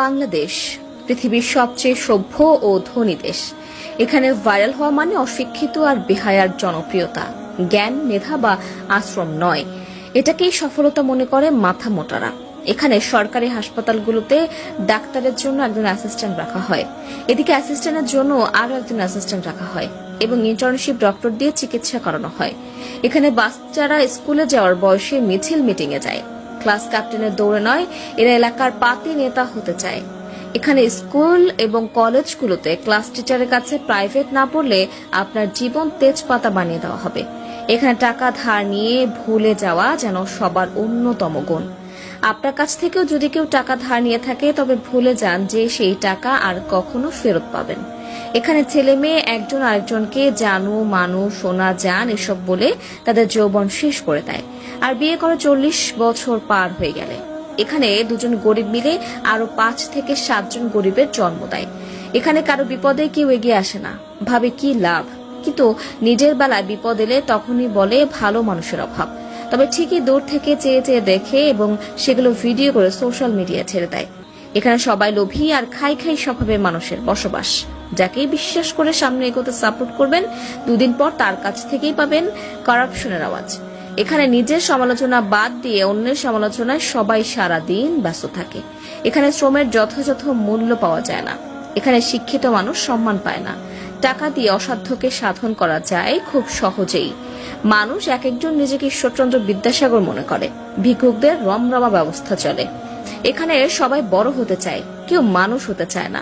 বাংলাদেশ পৃথিবীর সবচেয়ে সভ্য ও ধনী দেশ। এখানে ভাইরাল হওয়া মানে অশিক্ষিত আর বেহায়ার জনপ্রিয়তা, জ্ঞান মেধা বা আশ্রম নয়। এটাকেই সফলতা মনে করে মাথা মোটারা। এখানে সরকারি হাসপাতালগুলোতে ডাক্তারের জন্য একজন অ্যাসিস্ট্যান্ট রাখা হয়, এদিকে অ্যাসিস্ট্যান্টের জন্য আরো একজন অ্যাসিস্ট্যান্ট রাখা হয় এবং ইন্টার্নশিপ ডক্টর দিয়ে চিকিৎসা করানো হয়। এখানে বাচ্চারা স্কুলে যাওয়ার বয়সে মিছিল মিটিংয়ে যায়, ক্লাস ক্যাপ্টেনের দৌড়ে নয়, এরা এলাকার পাতি নেতা হতে চায়। এখানে স্কুল এবং কলেজগুলোতে ক্লাস টিচারের কাছে প্রাইভেট না পড়লে আপনার জীবন তেজপাতা বানিয়ে দেওয়া হবে। এখানে টাকা ধার নিয়ে ভুলে যাওয়া যেন সবার অন্যতম গুণ। আপনার কাছ থেকেও যদি কেউ টাকা ধার নিয়ে থাকে তবে ভুলে যান যে সেই টাকা আর কখনো ফেরত পাবেন। এখানে ছেলে মেয়ে একজন আরেকজনকে জানু মানু সোনা জান এসব বলে তাদের যৌবন শেষ করে দেয়, আর বিয়ে করে 40 বছর পার হয়ে গেলে এখানে দুজন গরিব মিলে আরো 5 থেকে 7 জন গরিবের জন্ম দেয়। এখানে কারো বিপদে কেউ এগিয়ে আসে না, ভাবে কি লাভ, কিন্তু নিজের বেলায় বিপদ এলে তখনই বলে ভালো মানুষের অভাব। তবে ঠিকই দূর থেকে চেয়ে চেয়ে দেখে এবং সেগুলো ভিডিও করে সোশ্যাল মিডিয়া ছেড়ে দেয়। এখানে সবাই লোভী আর খাই খাই স্বভাবের মানুষের বসবাস। যাকেই বিশ্বাস করে সামনে এগোতে সাপোর্ট করবেন, দুদিন পর তার কাছ থেকেই পাবেন করাপশনের আওয়াজ। এখানে নিজের সমালোচনা বাদ দিয়ে অন্যের সমালোচনায় সবাই সারা দিন ব্যস্ত থাকে। এখানে শ্রমের যথাযথ মূল্য পাওয়া যায় না। এখানে শিক্ষিত মানুষ সম্মান পায় না। টাকা দিয়ে অসাধ্যকে সাধন করা যায় খুব সহজেই। মানুষ এক একজন নিজেকে ঈশ্বরচন্দ্র বিদ্যাসাগর মনে করে। ভিক্ষুকদের রমরমা ব্যবস্থা চলে। এখানে সবাই বড় হতে চায়, কেউ মানুষ হতে চায় না।